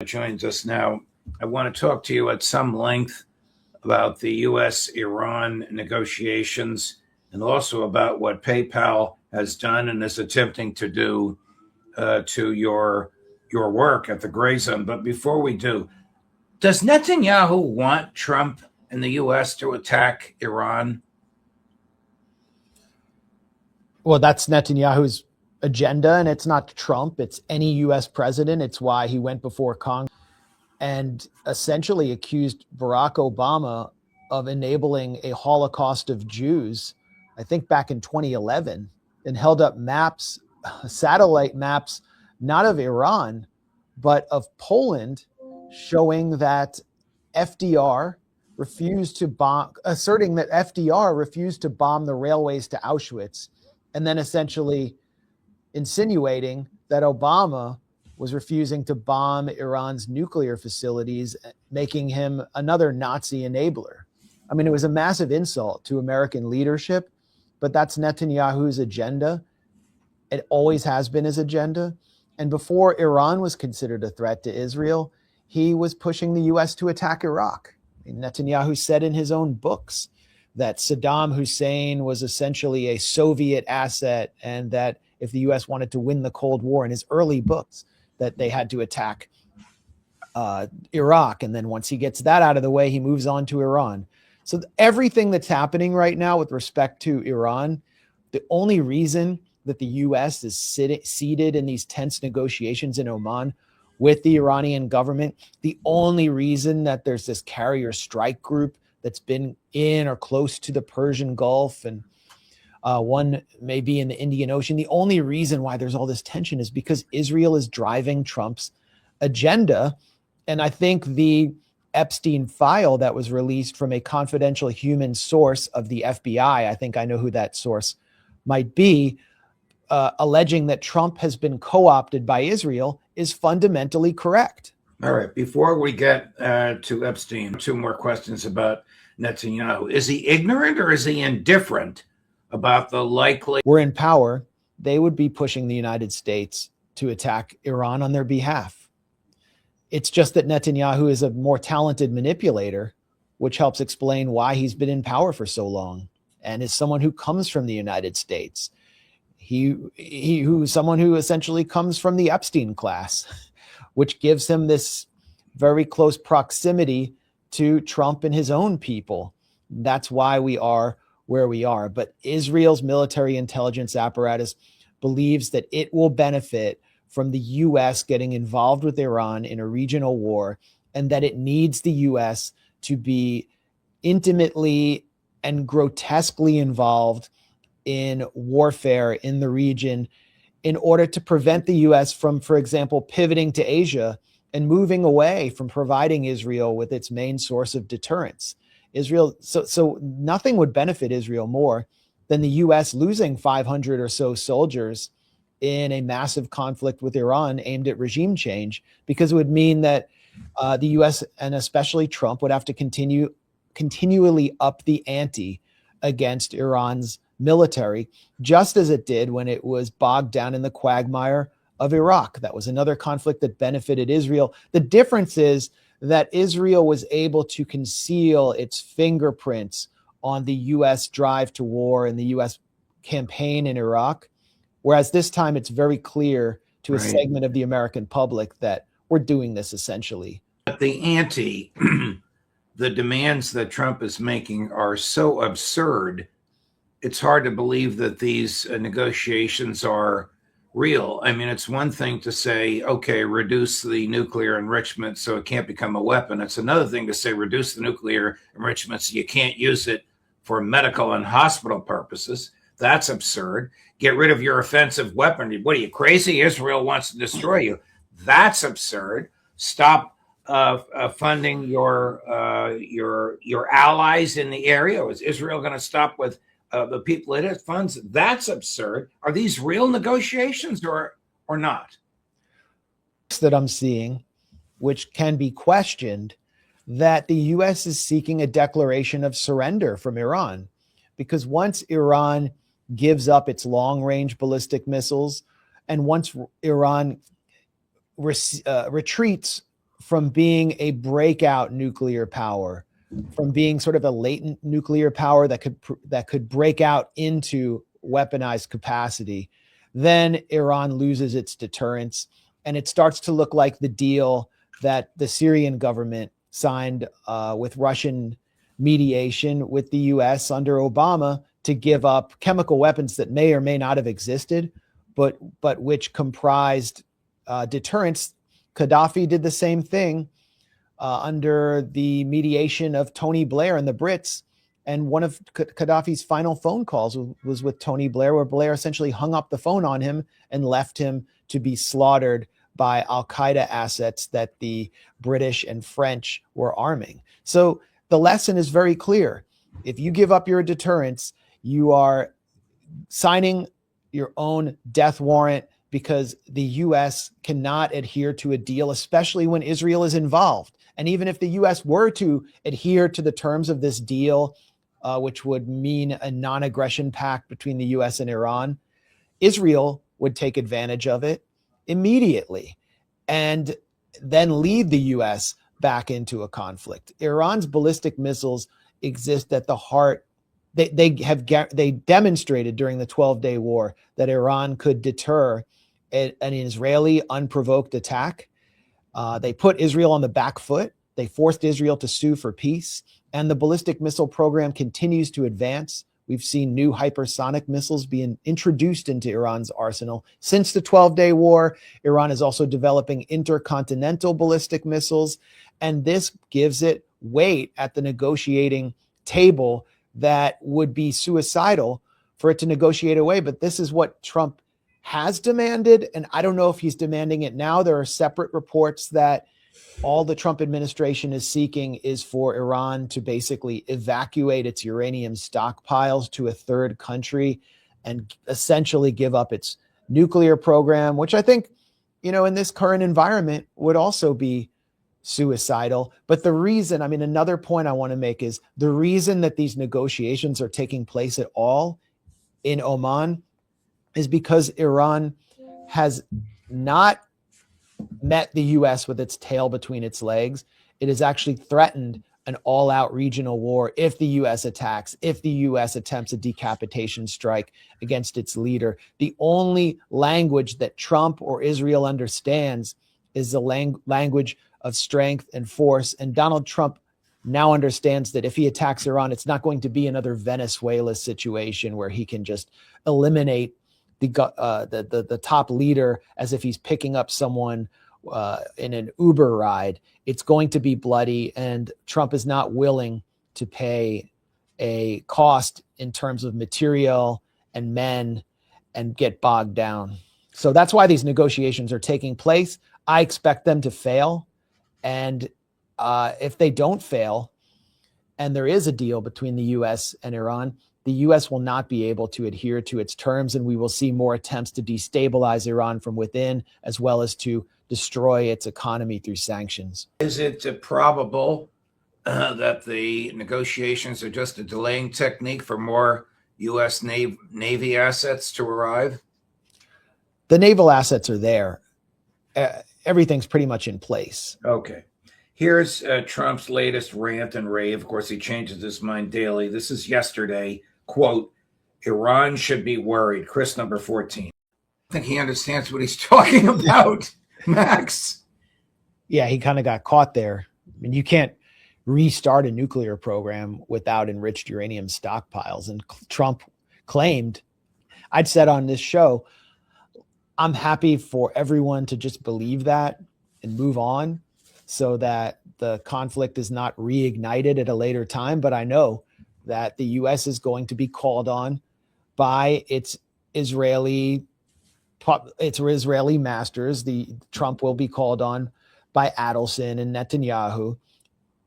joins us now. I want to talk to you at some length about the U.S.-Iran negotiations and also about what PayPal has done and is attempting to do to your work at the Gray Zone. But before we do, does Netanyahu want Trump and the U.S. to attack Iran? Well, that's Netanyahu's agenda, and it's not Trump. It's any U.S. president. It's why he went before Congress and essentially accused Barack Obama of enabling a Holocaust of Jews, I think back in 2011, and held up maps, satellite maps, not of Iran, but of Poland, showing that FDR refused to bomb, asserting that FDR refused to bomb the railways to Auschwitz, and then essentially insinuating that Obama was refusing to bomb Iran's nuclear facilities, making him another Nazi enabler. I mean, it was a massive insult to American leadership, but that's Netanyahu's agenda. It always has been his agenda. And before Iran was considered a threat to Israel, he was pushing the U.S. to attack Iraq. I mean, Netanyahu said in his own books that Saddam Hussein was essentially a Soviet asset, and that if the U.S. wanted to win the Cold War, in his early books, that they had to attack Iraq. And then once he gets that out of the way, he moves on to Iran. So everything that's happening right now with respect to Iran, the only reason that the U.S. is seated in these tense negotiations in Oman with the Iranian government, the only reason that there's this carrier strike group that's been in or close to the Persian Gulf, and one may be in the Indian Ocean, the only reason why there's all this tension is because Israel is driving Trump's agenda. And I think the Epstein file that was released from a confidential human source of the FBI, I think I know who that source might be, alleging that Trump has been co-opted by Israel, is fundamentally correct. All right. Before we get to Epstein, two more questions about Netanyahu. Is he ignorant or is he indifferent about the likely... Were in power, they would be pushing the United States to attack Iran on their behalf. It's just that Netanyahu is a more talented manipulator, which helps explain why he's been in power for so long, and is someone who comes from the United States. Who's someone who essentially comes from the Epstein class, which gives him this very close proximity to Trump and his own people. That's why we are where we are. But Israel's military intelligence apparatus believes that it will benefit from the U.S. getting involved with Iran in a regional war, and that it needs the U.S. to be intimately and grotesquely involved in warfare in the region in order to prevent the U.S. from, for example, pivoting to Asia and moving away from providing Israel with its main source of deterrence. So nothing would benefit Israel more than the U.S. losing 500 or so soldiers in a massive conflict with Iran aimed at regime change, because it would mean that the U.S. and especially Trump would have to continually up the ante against Iran's military, just as it did when it was bogged down in the quagmire of Iraq. That was another conflict that benefited Israel. The difference is that Israel was able to conceal its fingerprints on the U.S. drive to war and the U.S. campaign in Iraq, whereas this time it's very clear to a segment of the American public that we're doing this essentially. But the demands that Trump is making are so absurd, it's hard to believe that these negotiations are real. I mean, it's one thing to say, okay, reduce the nuclear enrichment so it can't become a weapon. It's another thing to say, reduce the nuclear enrichment so you can't use it for medical and hospital purposes. That's absurd. Get rid of your offensive weapon. What are you, crazy? Israel wants to destroy you. That's absurd. Stop funding your allies in the area. Is Israel going to stop with the people it funds? That's absurd. Are these real negotiations or not? That I'm seeing, which can be questioned, that the U.S. is seeking a declaration of surrender from Iran, because once Iran gives up its long-range ballistic missiles, and once Iran retreats from being a breakout nuclear power, from being sort of a latent nuclear power that could break out into weaponized capacity, then Iran loses its deterrence, and it starts to look like the deal that the Syrian government signed with Russian mediation with the US under Obama to give up chemical weapons that may or may not have existed, but which comprised deterrence. Gaddafi did the same thing under the mediation of Tony Blair and the Brits. And one of Gaddafi's final phone calls was with Tony Blair, where Blair essentially hung up the phone on him and left him to be slaughtered by Al-Qaeda assets that the British and French were arming. So the lesson is very clear. If you give up your deterrence, you are signing your own death warrant, because the US cannot adhere to a deal, especially when Israel is involved. And even if the US were to adhere to the terms of this deal, which would mean a non-aggression pact between the US and Iran, Israel would take advantage of it immediately and then lead the US back into a conflict. Iran's ballistic missiles exist at the heart. They demonstrated during the 12-day war that Iran could deter an Israeli unprovoked attack. They put Israel on the back foot. They forced Israel to sue for peace. And the ballistic missile program continues to advance. We've seen new hypersonic missiles being introduced into Iran's arsenal. Since the 12-day war, Iran is also developing intercontinental ballistic missiles. And this gives it weight at the negotiating table that would be suicidal for it to negotiate away. But this is what Trump has demanded. And I don't know if he's demanding it now. There are separate reports that all the Trump administration is seeking is for Iran to basically evacuate its uranium stockpiles to a third country and essentially give up its nuclear program, which I think, in this current environment would also be suicidal. But the reason, another point I want to make is the reason that these negotiations are taking place at all in Oman is because Iran has not met the US with its tail between its legs. It has actually threatened an all-out regional war if the US attacks, if the US attempts a decapitation strike against its leader. The only language that Trump or Israel understands is the language of strength and force. And Donald Trump now understands that if he attacks Iran, it's not going to be another Venezuela situation where he can just eliminate the top leader as if he's picking up someone in an Uber ride. It's going to be bloody, and Trump is not willing to pay a cost in terms of material and men and get bogged down. So that's why these negotiations are taking place. I expect them to fail. And if they don't fail, and there is a deal between the US and Iran, the US will not be able to adhere to its terms, and we will see more attempts to destabilize Iran from within, as well as to destroy its economy through sanctions. Is it probable that the negotiations are just a delaying technique for more US Navy assets to arrive? The naval assets are there. Everything's pretty much in place. Okay. Here's Trump's latest rant and rave. Of course, he changes his mind daily. This is yesterday. Quote, Iran should be worried. Chris, number 14. I think he understands what he's talking about, Max. Yeah, he kind of got caught there. You can't restart a nuclear program without enriched uranium stockpiles. And Trump claimed, I'd said on this show, I'm happy for everyone to just believe that and move on so that the conflict is not reignited at a later time. But I know that the US is going to be called on by its Israeli masters. Trump will be called on by Adelson and Netanyahu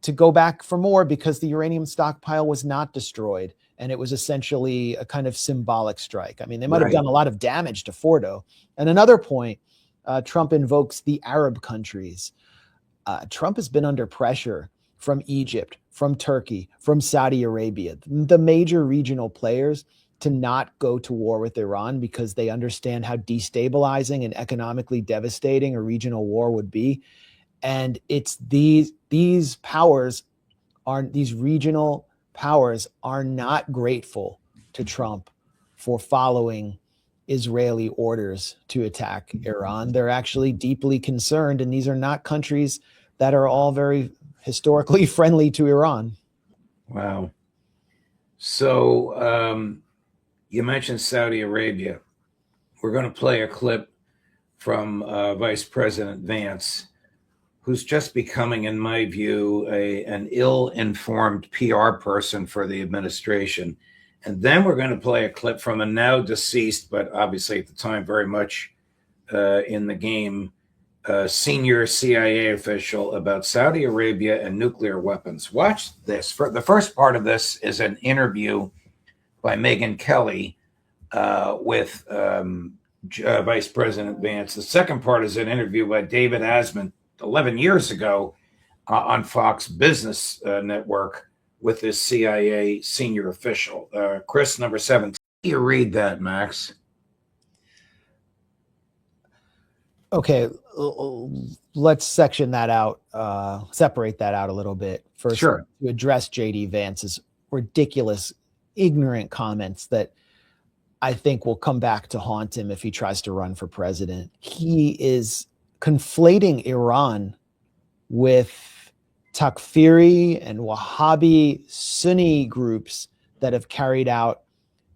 to go back for more, because the uranium stockpile was not destroyed. And it was essentially a kind of symbolic strike. They might have done a lot of damage to Fordo. And another point, Trump invokes the Arab countries. Trump has been under pressure from Egypt, from Turkey, from Saudi Arabia, the major regional players, to not go to war with Iran because they understand how destabilizing and economically devastating a regional war would be. And it's these powers these regional powers are not grateful to Trump for following Israeli orders to attack Iran. They're actually deeply concerned, and these are not countries that are all very historically friendly to Iran. Wow. So you mentioned Saudi Arabia. We're going to play a clip from Vice President Vance, who's just becoming, in my view, an ill-informed PR person for the administration. And then we're going to play a clip from a now deceased, but obviously at the time very much in the game, senior CIA official about Saudi Arabia and nuclear weapons. Watch this. The first part of this is an interview by Megyn Kelly with Vice President Vance. The second part is an interview by David Asman 11 years ago on Fox Business Network with this CIA senior official. Chris, number 7. You read that, Max. Okay, let's section that out, separate that out a little bit. First, sure. To address J.D. Vance's ridiculous, ignorant comments that I think will come back to haunt him if he tries to run for president. He is conflating Iran with Takfiri and Wahhabi Sunni groups that have carried out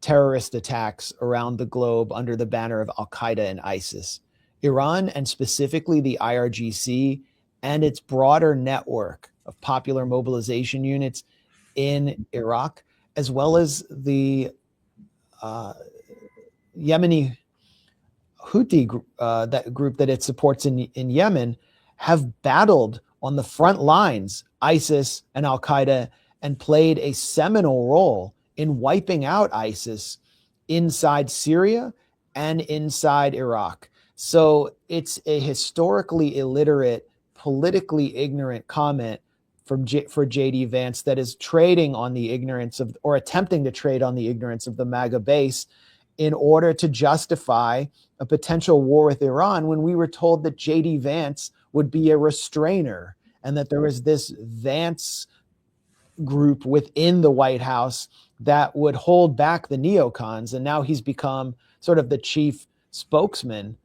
terrorist attacks around the globe under the banner of Al-Qaeda and ISIS. Iran, and specifically the IRGC and its broader network of popular mobilization units in Iraq, as well as the Yemeni Houthi group that it supports in Yemen, have battled on the front lines, ISIS and Al-Qaeda, and played a seminal role in wiping out ISIS inside Syria and inside Iraq. So it's a historically illiterate, politically ignorant comment for J.D. Vance that is trading on the ignorance of, or attempting to trade on the ignorance of the MAGA base in order to justify a potential war with Iran, when we were told that J.D. Vance would be a restrainer and that there was this Vance group within the White House that would hold back the neocons. And now he's become sort of the chief spokesman.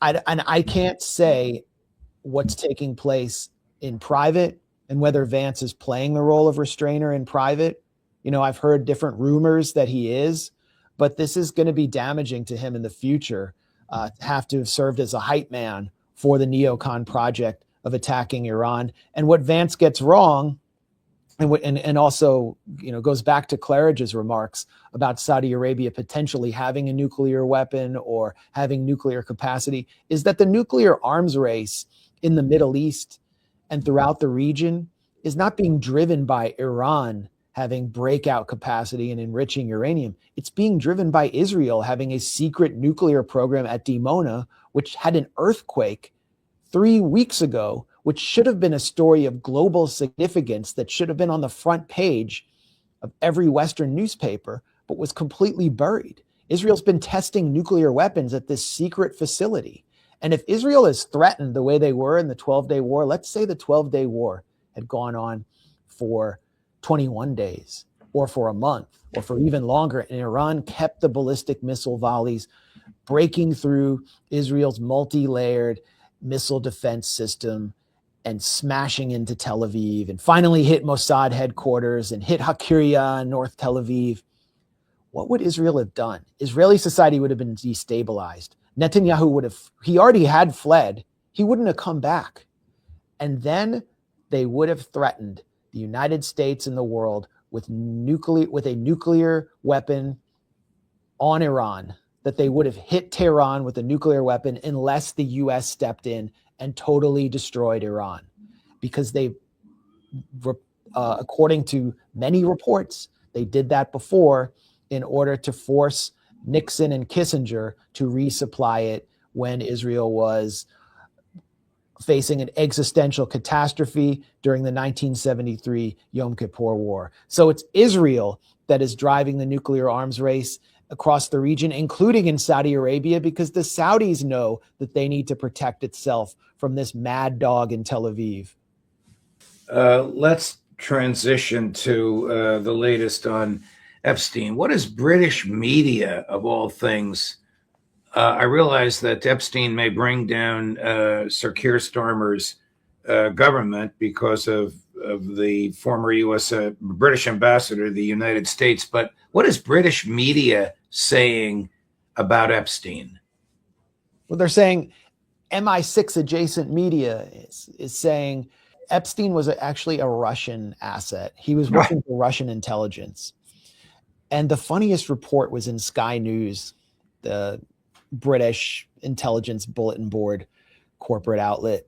I can't say what's taking place in private and whether Vance is playing the role of restrainer in private. You know, I've heard different rumors that he is, but this is going to be damaging to him in the future, have to have served as a hype man for the neocon project of attacking Iran. And what Vance gets wrong, and also, you know, goes back to Claridge's remarks about Saudi Arabia potentially having a nuclear weapon or having nuclear capacity, is that the nuclear arms race in the Middle East and throughout the region is not being driven by Iran having breakout capacity and enriching uranium. It's being driven by Israel having a secret nuclear program at Dimona, which had an earthquake 3 weeks ago, which should have been a story of global significance that should have been on the front page of every Western newspaper, but was completely buried. Israel's been testing nuclear weapons at this secret facility. And if Israel is threatened the way they were in the 12-day war, let's say the 12-day war had gone on for 21 days or for a month or for even longer, and Iran kept the ballistic missile volleys breaking through Israel's multi-layered missile defense system and smashing into Tel Aviv, and finally hit Mossad headquarters and hit Hakiria in North Tel Aviv, what would Israel have done? Israeli society would have been destabilized. Netanyahu would have, he already had fled. He wouldn't have come back. And then they would have threatened the United States and the world with a nuclear weapon on Iran, that they would have hit Tehran with a nuclear weapon unless the US stepped in and totally destroyed Iran. Because they, according to many reports, they did that before in order to force Nixon and Kissinger to resupply it when Israel was facing an existential catastrophe during the 1973 Yom Kippur War. So it's Israel that is driving the nuclear arms race. across the region, including in Saudi Arabia, because the Saudis know that they need to protect itself from this mad dog in Tel Aviv. Let's transition to the latest on Epstein. What is British media, of all things? I realize that Epstein may bring down Sir Keir Starmer's government because of the former U.S. British ambassador to the United States. But what is British media saying about Epstein? Well, they're saying MI6 adjacent media is saying Epstein was actually a Russian asset. He was working for Russian intelligence. And the funniest report was in Sky News, the British intelligence bulletin board corporate outlet,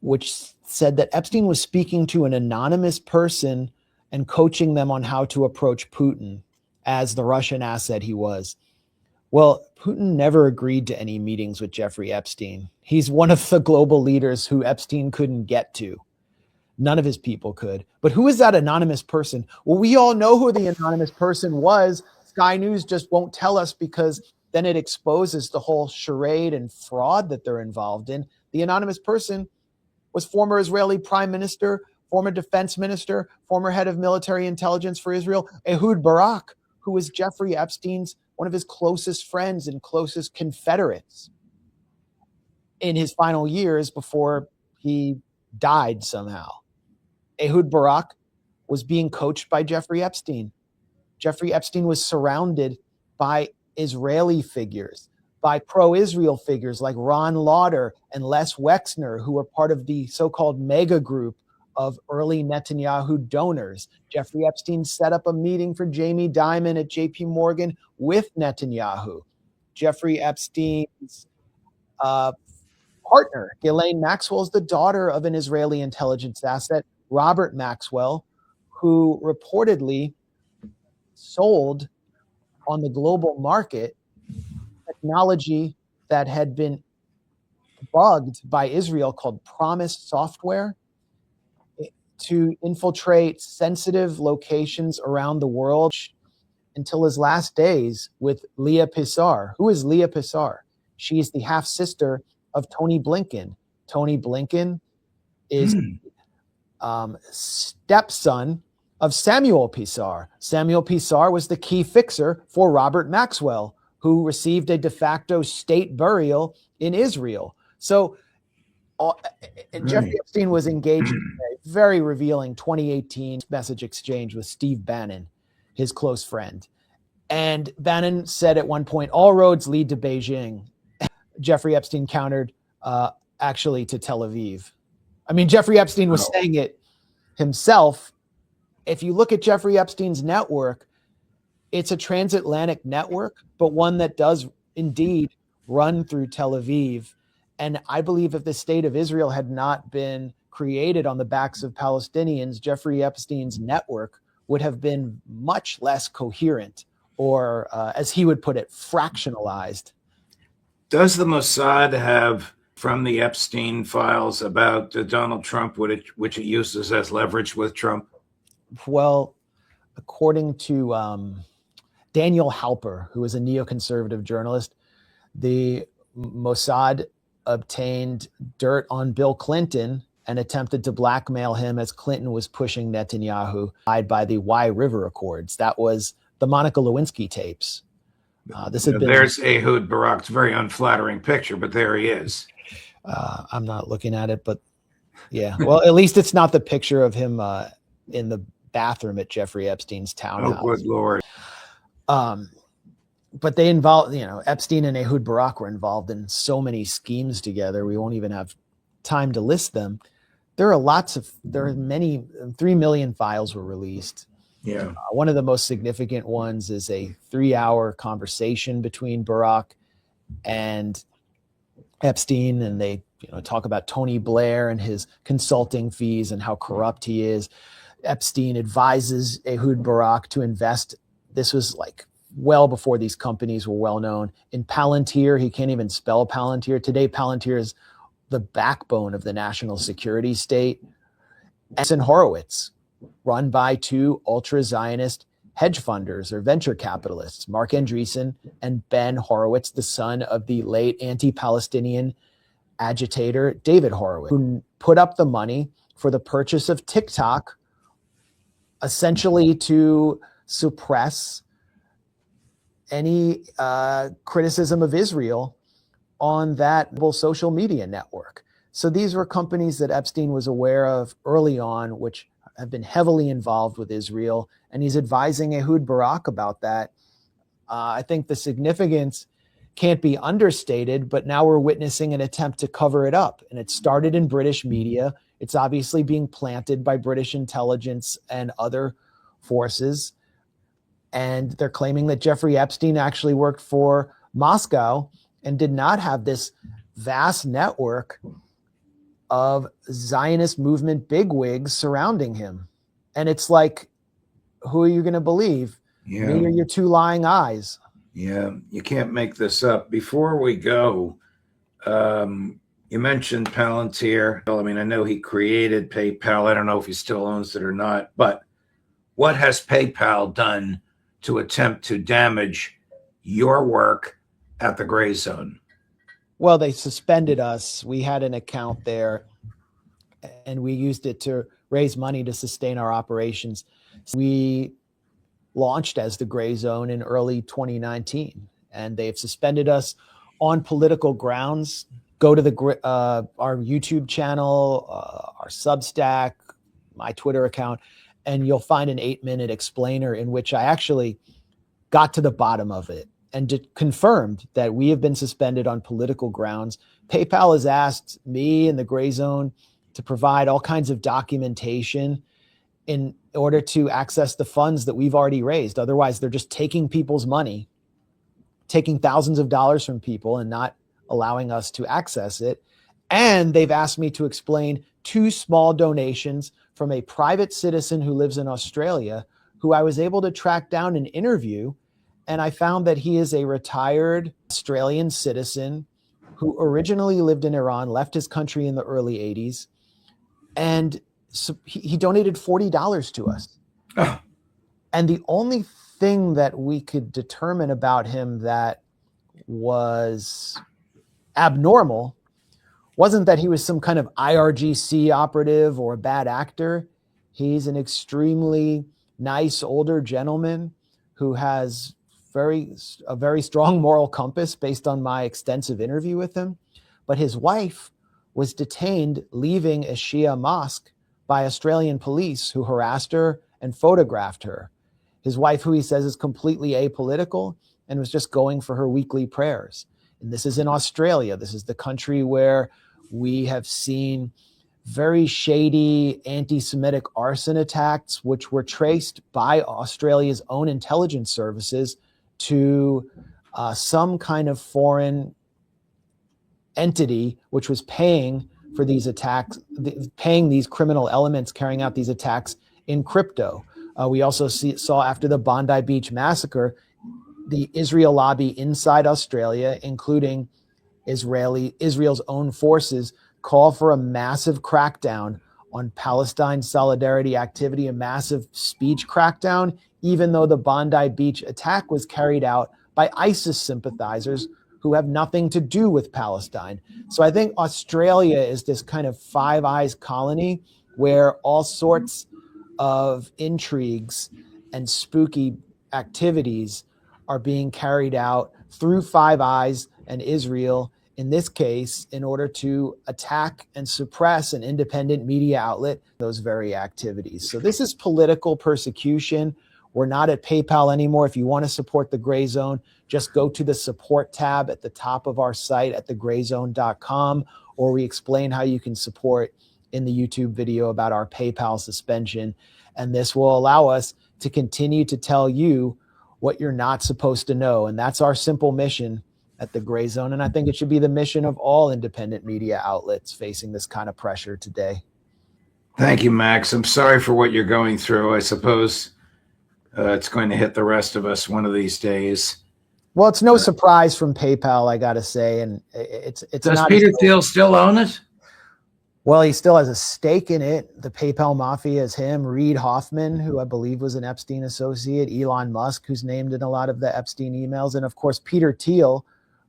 which said that Epstein was speaking to an anonymous person and coaching them on how to approach Putin as the Russian asset he was. Well, Putin never agreed to any meetings with Jeffrey Epstein. He's one of the global leaders who Epstein couldn't get to. None of his people could. But who is that anonymous person? Well, we all know who the anonymous person was. Sky News just won't tell us because then it exposes the whole charade and fraud that they're involved in. The anonymous person was former Israeli prime minister, former defense minister, former head of military intelligence for Israel, Ehud Barak, who was Jeffrey Epstein's one of his closest friends and closest confederates in his final years before he died somehow. Ehud Barak was being coached by Jeffrey Epstein. Jeffrey Epstein was surrounded by Israeli figures, by pro-Israel figures like Ron Lauder and Les Wexner, who were part of the so-called mega group of early Netanyahu donors. Jeffrey Epstein set up a meeting for Jamie Dimon at JP Morgan with Netanyahu. Jeffrey Epstein's partner, Ghislaine Maxwell, is the daughter of an Israeli intelligence asset, Robert Maxwell, who reportedly sold on the global market technology that had been bugged by Israel called Promise software to infiltrate sensitive locations around the world until his last days with Leah Pissar. Who is Leah Pissar? She is the half-sister of Tony Blinken. Tony Blinken is stepson of Samuel Pissar. Samuel Pissar was the key fixer for Robert Maxwell, who received a de facto state burial in Israel. So Jeffrey Epstein was engaged in a very revealing 2018 message exchange with Steve Bannon, his close friend. And Bannon said at one point, all roads lead to Beijing. Jeffrey Epstein countered, actually to Tel Aviv. I mean, Jeffrey Epstein was saying it himself. If you look at Jeffrey Epstein's network, it's a transatlantic network, but one that does indeed run through Tel Aviv. And I believe if the state of Israel had not been created on the backs of Palestinians, Jeffrey Epstein's network would have been much less coherent, or as he would put it, fractionalized. Does the Mossad have from the Epstein files about Donald Trump, which it uses as leverage with Trump? Well, according to Daniel Halper, who is a neoconservative journalist, the Mossad obtained dirt on Bill Clinton and attempted to blackmail him as Clinton was pushing Netanyahu by the Wye River Accords. That was the Monica Lewinsky tapes. There's Ehud Barak's very unflattering picture, but there he is. I'm not looking at it, but yeah. Well, at least it's not the picture of him in the bathroom at Jeffrey Epstein's townhouse. Oh, good Lord. But they involved, Epstein and Ehud Barak were involved in so many schemes together. We won't even have time to list them. There are many, 3 million files were released. Yeah. One of the most significant ones is a 3-hour conversation between Barak and Epstein, and they talk about Tony Blair and his consulting fees and how corrupt he is. Epstein advises Ehud Barak to invest. This was like well before these companies were well known. In Palantir, he can't even spell Palantir. Today, Palantir is the backbone of the national security state. And Horowitz, run by 2 ultra-Zionist hedge funders or venture capitalists, Mark Andreessen and Ben Horowitz, the son of the late anti-Palestinian agitator David Horowitz, who put up the money for the purchase of TikTok, essentially to suppress any criticism of Israel on that social media network. So these were companies that Epstein was aware of early on, which have been heavily involved with Israel, and he's advising Ehud Barak about that. I think the significance can't be understated, but now we're witnessing an attempt to cover it up. And it started in British media. It's obviously being planted by British intelligence and other forces. And they're claiming that Jeffrey Epstein actually worked for Moscow and did not have this vast network of Zionist movement bigwigs surrounding him. And it's like, who are you going to believe? Yeah. Me or your two lying eyes? Yeah, you can't make this up. Before we go, you mentioned Palantir. I mean, I know he created PayPal. I don't know if he still owns it or not, but what has PayPal done to attempt to damage your work at the Gray Zone? Well, they suspended us. We had an account there, and we used it to raise money to sustain our operations. We launched as the Gray Zone in early 2019, and they've suspended us on political grounds. Go to our YouTube channel, our Substack, my Twitter account, and you'll find an 8-minute explainer in which I actually got to the bottom of it and confirmed that we have been suspended on political grounds. PayPal has asked me and the Gray Zone to provide all kinds of documentation in order to access the funds that we've already raised. Otherwise, they're just taking people's money, taking thousands of dollars from people and not allowing us to access it. And they've asked me to explain 2 small donations from a private citizen who lives in Australia, who I was able to track down and interview. And I found that he is a retired Australian citizen who originally lived in Iran, left his country in the early 80s, and so he donated $40 to us. Oh. And the only thing that we could determine about him that was abnormal wasn't that he was some kind of IRGC operative or a bad actor. He's an extremely nice older gentleman who has a very strong moral compass based on my extensive interview with him. But his wife was detained leaving a Shia mosque by Australian police who harassed her and photographed her. His wife, who he says is completely apolitical and was just going for her weekly prayers. And this is in Australia. This is the country where we have seen very shady anti-Semitic arson attacks, which were traced by Australia's own intelligence services to some kind of foreign entity which was paying for these attacks, paying these criminal elements carrying out these attacks in crypto. We also saw after the Bondi Beach massacre, the Israel lobby inside Australia, including Israel's own forces, call for a massive crackdown on Palestine solidarity activity, a massive speech crackdown, even though the Bondi Beach attack was carried out by ISIS sympathizers who have nothing to do with Palestine. So I think Australia is this kind of Five Eyes colony where all sorts of intrigues and spooky activities are being carried out through Five Eyes and Israel, in this case, in order to attack and suppress an independent media outlet, those very activities. So this is political persecution. We're not at PayPal anymore. If you want to support the Gray Zone, just go to the support tab at the top of our site at thegrayzone.com, or we explain how you can support in the YouTube video about our PayPal suspension. And this will allow us to continue to tell you what you're not supposed to know. And that's our simple mission at the Gray Zone. And I think it should be the mission of all independent media outlets facing this kind of pressure today. Thank you, Max. I'm sorry for what you're going through. I suppose it's going to hit the rest of us one of these days. Well, it's no surprise from PayPal, I got to say. And it's Does not. Peter Thiel still own it? Well, he still has a stake in it. The PayPal mafia is him, Reid Hoffman, who I believe was an Epstein associate, Elon Musk, who's named in a lot of the Epstein emails, and of course, Peter Thiel.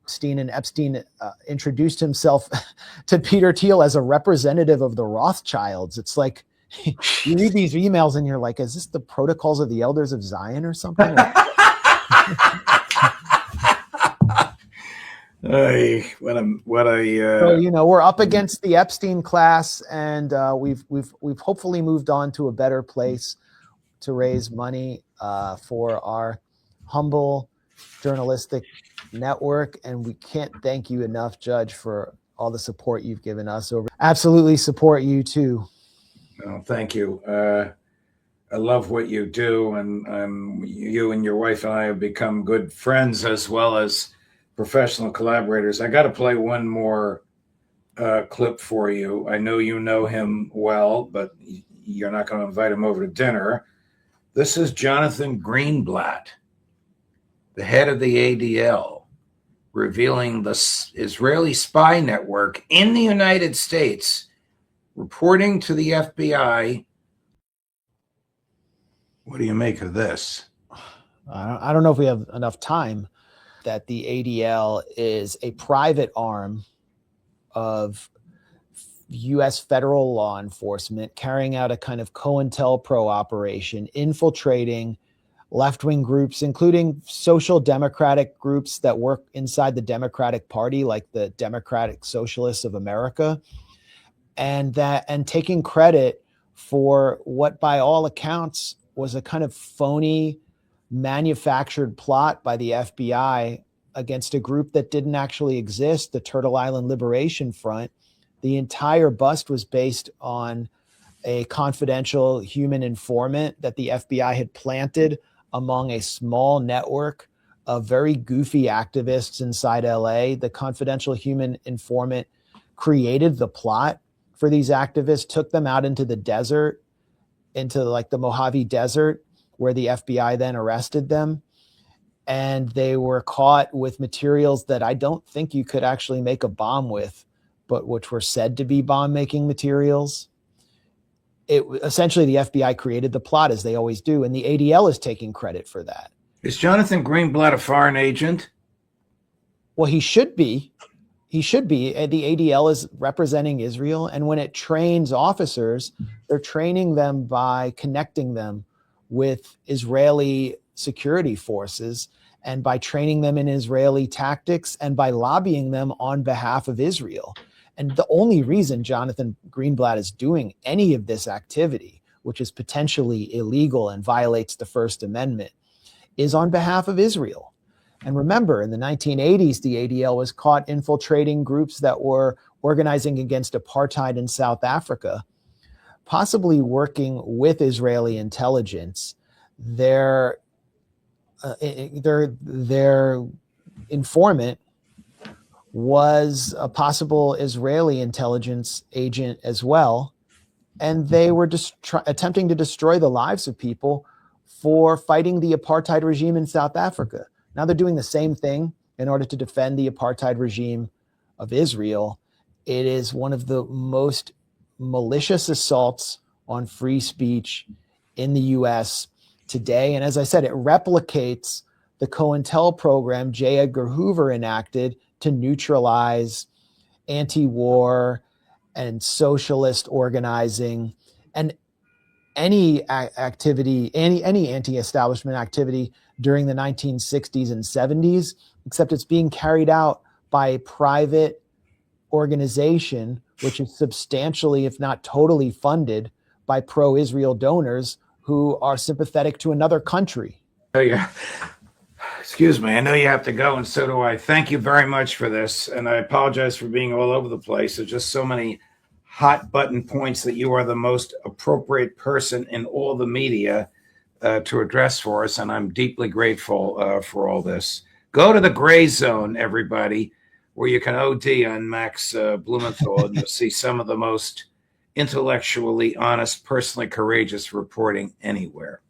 Epstein introduced himself to Peter Thiel as a representative of the Rothschilds. It's like you read these emails and you're like, is this the Protocols of the Elders of Zion or something? So, we're up against the Epstein class, and we've hopefully moved on to a better place to raise money for our humble journalistic network. And we can't thank you enough, Judge, for all the support you've given us. Absolutely support you too. Oh, thank you. I love what you do, and you and your wife and I have become good friends as well as professional collaborators. I got to play one more clip for you. I know you know him well, but you're not going to invite him over to dinner. This is Jonathan Greenblatt, the head of the ADL, revealing the Israeli spy network in the United States, reporting to the FBI. What do you make of this? I don't know if we have enough time. That the ADL is a private arm of U.S. federal law enforcement carrying out a kind of COINTELPRO operation, infiltrating left-wing groups, including social democratic groups that work inside the Democratic Party, like the Democratic Socialists of America, and taking credit for what, by all accounts, was a kind of phony, manufactured plot by the FBI against a group that didn't actually exist, the Turtle Island Liberation Front. The entire bust was based on a confidential human informant that the FBI had planted among a small network of very goofy activists inside LA. The confidential human informant created the plot for these activists, took them out into the desert, into like the Mojave Desert, where the FBI then arrested them. And they were caught with materials that I don't think you could actually make a bomb with, but which were said to be bomb-making materials. Essentially, the FBI created the plot, as they always do, and the ADL is taking credit for that. Is Jonathan Greenblatt a foreign agent? Well, he should be. He should be. The ADL is representing Israel, and when it trains officers, they're training them by connecting them with Israeli security forces, and by training them in Israeli tactics, and by lobbying them on behalf of Israel. And the only reason Jonathan Greenblatt is doing any of this activity, which is potentially illegal and violates the First Amendment, is on behalf of Israel. And remember, in the 1980s, the ADL was caught infiltrating groups that were organizing against apartheid in South Africa, possibly working with Israeli intelligence. Their informant was a possible Israeli intelligence agent as well. And they were attempting to destroy the lives of people for fighting the apartheid regime in South Africa. Now they're doing the same thing in order to defend the apartheid regime of Israel. It is one of the most malicious assaults on free speech in the US today. And as I said, it replicates the COINTEL program J. Edgar Hoover enacted to neutralize anti-war and socialist organizing and any activity, any anti-establishment activity during the 1960s and 70s, except it's being carried out by a private organization, which is substantially, if not totally, funded by pro-Israel donors who are sympathetic to another country. Oh, yeah. Excuse me. I know you have to go, and so do I. Thank you very much for this, and I apologize for being all over the place. There's just so many hot button points that you are the most appropriate person in all the media to address for us, and I'm deeply grateful for all this. Go to the Gray Zone, everybody, where you can OD on Max Blumenthal, and you'll see some of the most intellectually honest, personally courageous reporting anywhere.